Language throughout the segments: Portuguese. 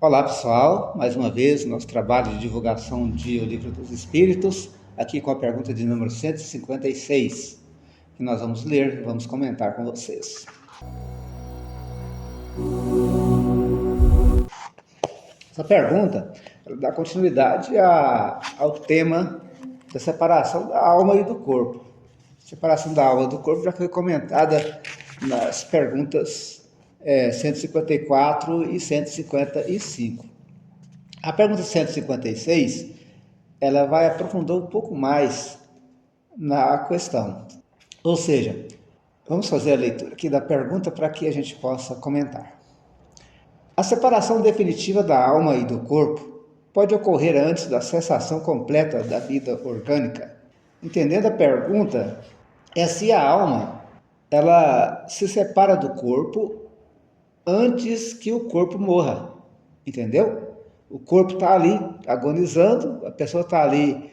Olá pessoal, mais uma vez nosso trabalho de divulgação de O Livro dos Espíritos, aqui com a pergunta de número 156, que nós vamos ler e vamos comentar com vocês. Essa pergunta dá continuidade ao tema da separação da alma e do corpo. A separação da alma e do corpo já foi comentada nas perguntas 154 e 155. A pergunta 156, ela vai aprofundar um pouco mais na questão. Ou seja, vamos fazer a leitura aqui da pergunta para que a gente possa comentar. A separação definitiva da alma e do corpo pode ocorrer antes da cessação completa da vida orgânica. Entendendo a pergunta, é se a alma ela se separa do corpo antes que o corpo morra, entendeu? O corpo está ali agonizando, a pessoa está ali,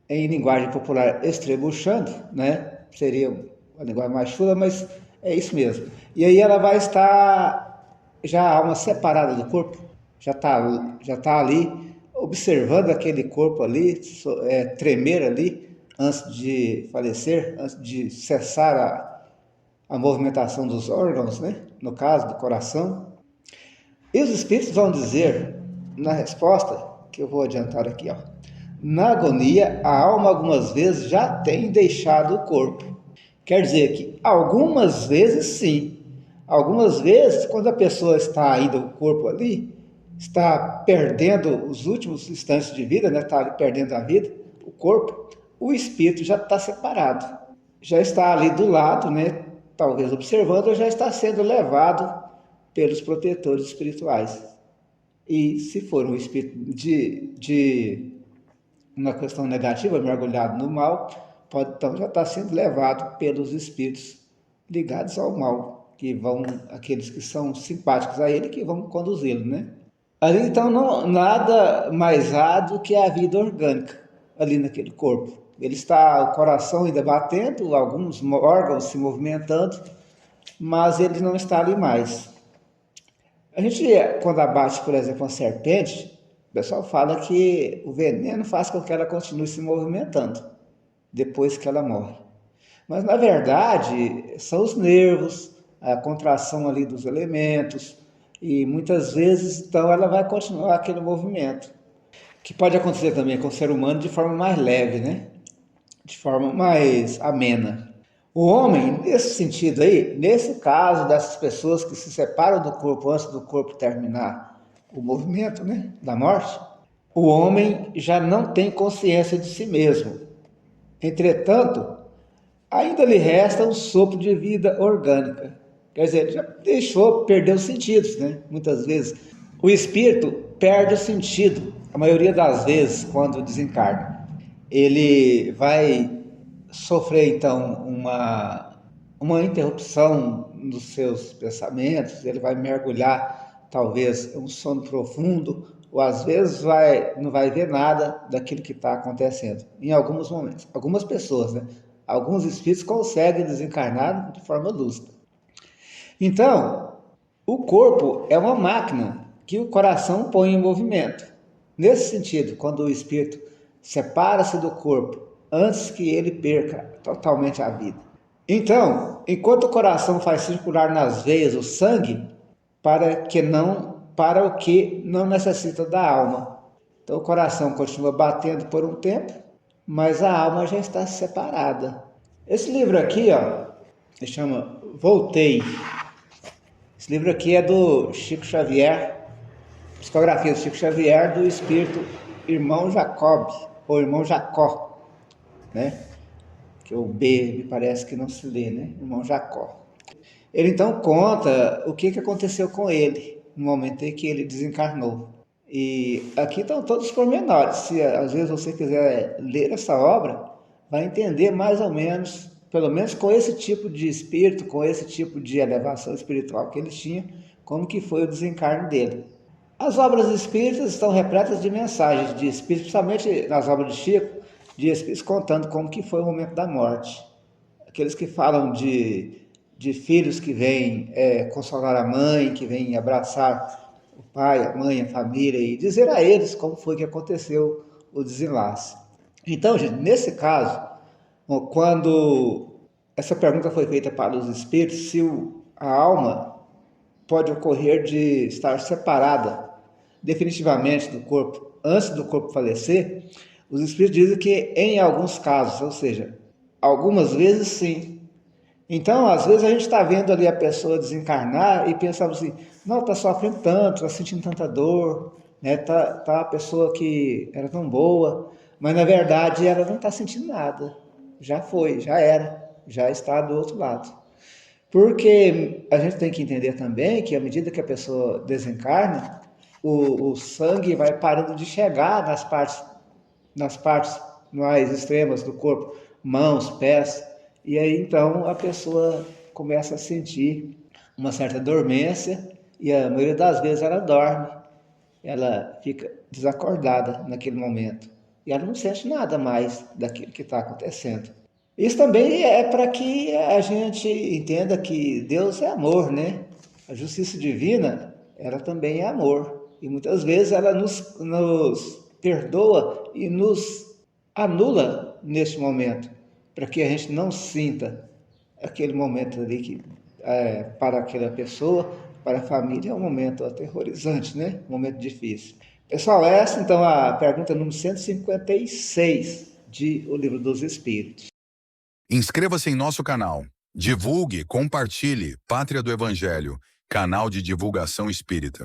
em linguagem popular, estrebuchando, né? Seria uma linguagem mais chula, mas é isso mesmo. E aí ela vai estar, já a alma separada do corpo, já tá ali, observando aquele corpo ali, tremer ali, antes de falecer, antes de cessar a movimentação dos órgãos, né? No caso do coração. E os espíritos vão dizer, na resposta, que eu vou adiantar aqui, ó. Na agonia, a alma algumas vezes já tem deixado o corpo. Quer dizer que algumas vezes sim. Algumas vezes, quando a pessoa está ainda, o corpo ali, está perdendo os últimos instantes de vida, né? Está ali perdendo a vida, o corpo, o espírito já está separado. Já está ali do lado, né? Talvez observando, ou já está sendo levado pelos protetores espirituais. E se for um espírito de uma questão negativa, mergulhado no mal, pode então já estar sendo levado pelos espíritos ligados ao mal, que vão, aqueles que são simpáticos a ele, que vão conduzi-lo, né? Ali então não nada mais há do que a vida orgânica ali naquele corpo. Ele está, o coração ainda batendo, alguns órgãos se movimentando, mas ele não está ali mais. A gente, quando abate, por exemplo, uma serpente, o pessoal fala que o veneno faz com que ela continue se movimentando depois que ela morre. Mas, na verdade, são os nervos, a contração ali dos elementos, e muitas vezes, então, ela vai continuar aquele movimento, que pode acontecer também com o ser humano de forma mais leve, né? De forma mais amena. O homem, nesse sentido aí, nesse caso dessas pessoas que se separam do corpo antes do corpo terminar o movimento, né, da morte, o homem já não tem consciência de si mesmo. Entretanto, ainda lhe resta um sopro de vida orgânica. Quer dizer, ele já deixou, perdeu os sentidos, né? Muitas vezes. O espírito perde o sentido, a maioria das vezes, quando desencarna. Ele vai sofrer, então, uma interrupção dos seus pensamentos, ele vai mergulhar, talvez, em um sono profundo, ou às vezes não vai ver nada daquilo que está acontecendo, em alguns momentos. Algumas pessoas, né? Alguns espíritos conseguem desencarnar de forma lúcida. Então, o corpo é uma máquina que o coração põe em movimento. Nesse sentido, quando o espírito separa-se do corpo antes que ele perca totalmente a vida. Então, enquanto o coração faz circular nas veias o sangue para o que não necessita da alma. Então o coração continua batendo por um tempo, mas a alma já está separada. Esse livro aqui, ó, se chama Voltei. Esse livro aqui é do Chico Xavier, psicografia do Chico Xavier, do espírito Irmão Jacob, ou Irmão Jacó, né? Que o B me parece que não se lê, né? Irmão Jacó. Ele então conta o que aconteceu com ele no momento em que ele desencarnou. E aqui estão todos os pormenores. Se às vezes você quiser ler essa obra, vai entender mais ou menos, pelo menos com esse tipo de espírito, com esse tipo de elevação espiritual que ele tinha, como que foi o desencarne dele. As obras espíritas estão repletas de mensagens de espíritos, principalmente nas obras de Chico, de espíritos contando como que foi o momento da morte. Aqueles que falam de filhos que vêm consolar a mãe, que vêm abraçar o pai, a mãe, a família, e dizer a eles como foi que aconteceu o desenlace. Então, gente, nesse caso, quando essa pergunta foi feita para os espíritos, se a alma pode ocorrer de estar separada definitivamente do corpo antes do corpo falecer, os espíritos dizem que em alguns casos, ou seja, algumas vezes sim. Então, às vezes a gente está vendo ali a pessoa desencarnar e pensamos assim, não, está sofrendo tanto, está sentindo tanta dor, né? Tá a pessoa que era tão boa, mas na verdade ela não está sentindo nada. Já foi, já era, já está do outro lado. Porque a gente tem que entender também que à medida que a pessoa desencarna, o sangue vai parando de chegar nas partes mais extremas do corpo, mãos, pés, e aí então a pessoa começa a sentir uma certa dormência e a maioria das vezes ela dorme, ela fica desacordada naquele momento e ela não sente nada mais daquilo que está acontecendo. Isso também é para que a gente entenda que Deus é amor, né? A justiça divina, ela também é amor. E muitas vezes ela nos perdoa e nos anula neste momento, para que a gente não sinta aquele momento ali que, para aquela pessoa, para a família, é um momento aterrorizante, né? Um momento difícil. Pessoal, essa então a pergunta número 156 de O Livro dos Espíritos. Inscreva-se em nosso canal. Divulgue, compartilhe. Pátria do Evangelho, canal de divulgação espírita.